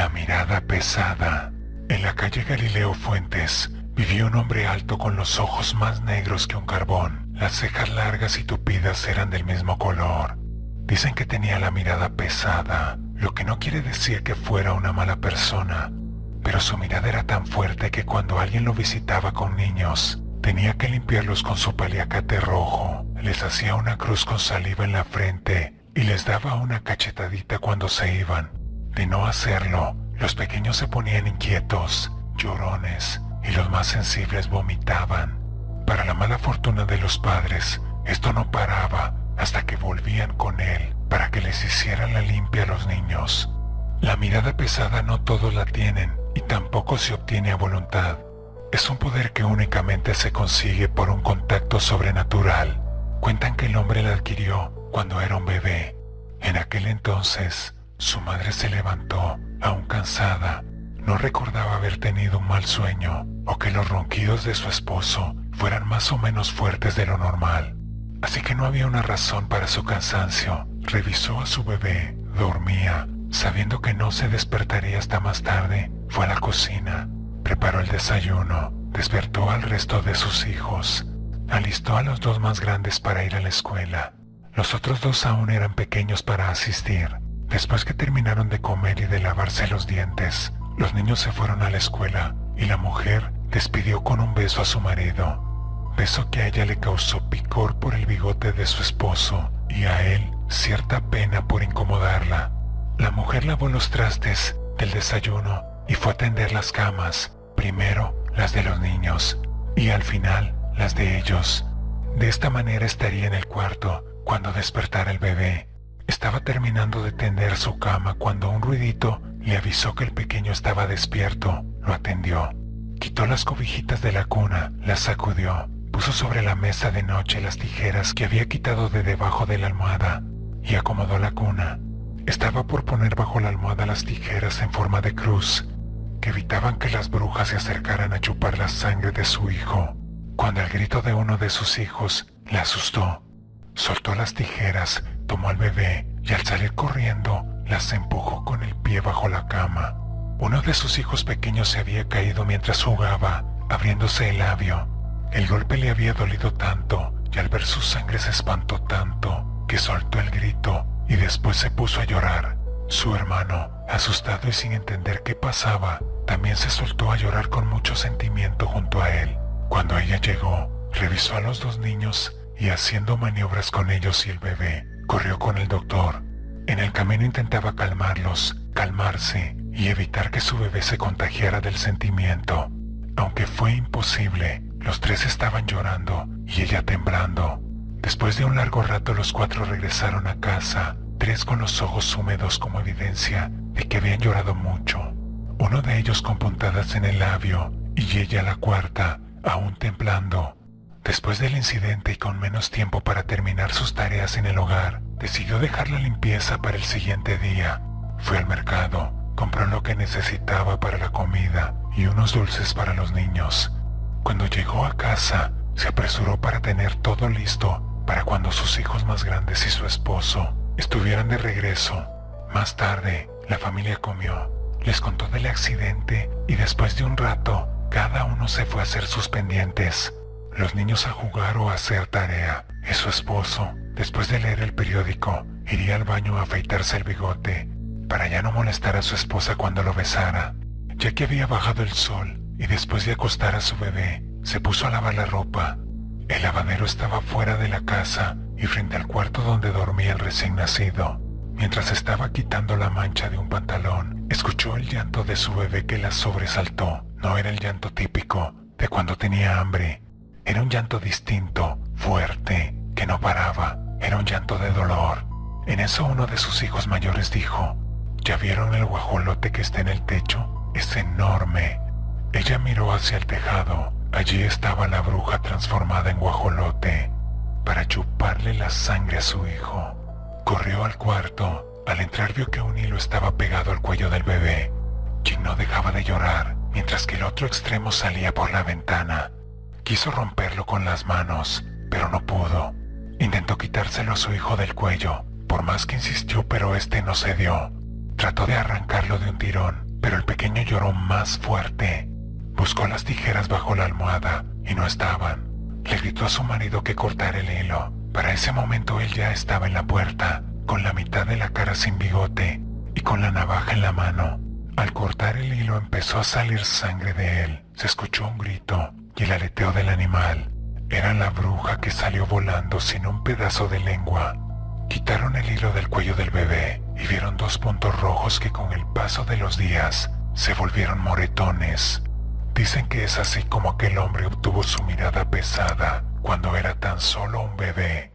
La mirada pesada. En la calle Galileo Fuentes vivía un hombre alto con los ojos más negros que un carbón. Las cejas largas y tupidas eran del mismo color. Dicen que tenía la mirada pesada, lo que no quiere decir que fuera una mala persona, pero su mirada era tan fuerte que cuando alguien lo visitaba con niños, tenía que limpiarlos con su paliacate rojo, les hacía una cruz con saliva en la frente y les daba una cachetadita cuando se iban. De no hacerlo, los pequeños se ponían inquietos, llorones, y los más sensibles vomitaban. Para la mala fortuna de los padres, esto no paraba hasta que volvían con él para que les hicieran la limpia a los niños. La mirada pesada no todos la tienen y tampoco se obtiene a voluntad. Es un poder que únicamente se consigue por un contacto sobrenatural. Cuentan que el hombre la adquirió cuando era un bebé. En aquel entonces, su madre se levantó, aún cansada. No recordaba haber tenido un mal sueño o que los ronquidos de su esposo fueran más o menos fuertes de lo normal. Así que no había una razón para su cansancio. Revisó a su bebé, dormía. Sabiendo que no se despertaría hasta más tarde, fue a la cocina, preparó el desayuno, despertó al resto de sus hijos, alistó a los dos más grandes para ir a la escuela. Los otros dos aún eran pequeños para asistir. Después que terminaron de comer y de lavarse los dientes, los niños se fueron a la escuela y la mujer despidió con un beso a su marido. Beso que a ella le causó picor por el bigote de su esposo y a él cierta pena por incomodarla. La mujer lavó los trastes del desayuno y fue a tender las camas, primero las de los niños y al final las de ellos. De esta manera estaría en el cuarto cuando despertara el bebé. Estaba terminando de tender su cama cuando un ruidito le avisó que el pequeño estaba despierto. Lo atendió. Quitó las cobijitas de la cuna, las sacudió, puso sobre la mesa de noche las tijeras que había quitado de debajo de la almohada y acomodó la cuna. Estaba por poner bajo la almohada las tijeras en forma de cruz, que evitaban que las brujas se acercaran a chupar la sangre de su hijo, cuando el grito de uno de sus hijos la asustó. Soltó las tijeras, tomó al bebé y al salir corriendo, las empujó con el pie bajo la cama. Uno de sus hijos pequeños se había caído mientras jugaba, abriéndose el labio. El golpe le había dolido tanto y al ver su sangre se espantó tanto que soltó el grito y después se puso a llorar. Su hermano, asustado y sin entender qué pasaba, también se soltó a llorar con mucho sentimiento junto a él. Cuando ella llegó, revisó a los dos niños y haciendo maniobras con ellos y el bebé, corrió con el doctor. En el camino intentaba calmarlos, calmarse y evitar que su bebé se contagiara del sentimiento. Aunque fue imposible, los tres estaban llorando y ella temblando. Después de un largo rato los cuatro regresaron a casa, tres con los ojos húmedos como evidencia de que habían llorado mucho. Uno de ellos con puntadas en el labio y ella la cuarta, aún temblando. Después del incidente y con menos tiempo para terminar sus tareas en el hogar, decidió dejar la limpieza para el siguiente día. Fue al mercado, compró lo que necesitaba para la comida y unos dulces para los niños. Cuando llegó a casa, se apresuró para tener todo listo para cuando sus hijos más grandes y su esposo estuvieran de regreso. Más tarde, la familia comió, les contó del accidente y después de un rato, cada uno se fue a hacer sus pendientes. Los niños a jugar o a hacer tarea, y su esposo, después de leer el periódico, iría al baño a afeitarse el bigote, para ya no molestar a su esposa cuando lo besara. Ya que había bajado el sol y después de acostar a su bebé, se puso a lavar la ropa. El lavadero estaba fuera de la casa y frente al cuarto donde dormía el recién nacido. Mientras estaba quitando la mancha de un pantalón, escuchó el llanto de su bebé que la sobresaltó. No era el llanto típico de cuando tenía hambre. Era un llanto distinto, fuerte, que no paraba. Era un llanto de dolor. En eso uno de sus hijos mayores dijo: ¿Ya vieron el guajolote que está en el techo? Es enorme. Ella miró hacia el tejado. Allí estaba la bruja transformada en guajolote para chuparle la sangre a su hijo. Corrió al cuarto. Al entrar vio que un hilo estaba pegado al cuello del bebé, quien no dejaba de llorar, mientras que el otro extremo salía por la ventana. Quiso romperlo con las manos, pero no pudo. Intentó quitárselo a su hijo del cuello, por más que insistió, pero este no cedió. Trató de arrancarlo de un tirón, pero el pequeño lloró más fuerte. Buscó las tijeras bajo la almohada y no estaban. Le gritó a su marido que cortara el hilo. Para ese momento él ya estaba en la puerta, con la mitad de la cara sin bigote y con la navaja en la mano. Al cortar el hilo empezó a salir sangre de él. Se escuchó un grito y el aleteo del animal. Era la bruja que salió volando sin un pedazo de lengua. Quitaron el hilo del cuello del bebé y vieron 2 puntos rojos que con el paso de los días se volvieron moretones. Dicen que es así como aquel hombre obtuvo su mirada pesada cuando era tan solo un bebé.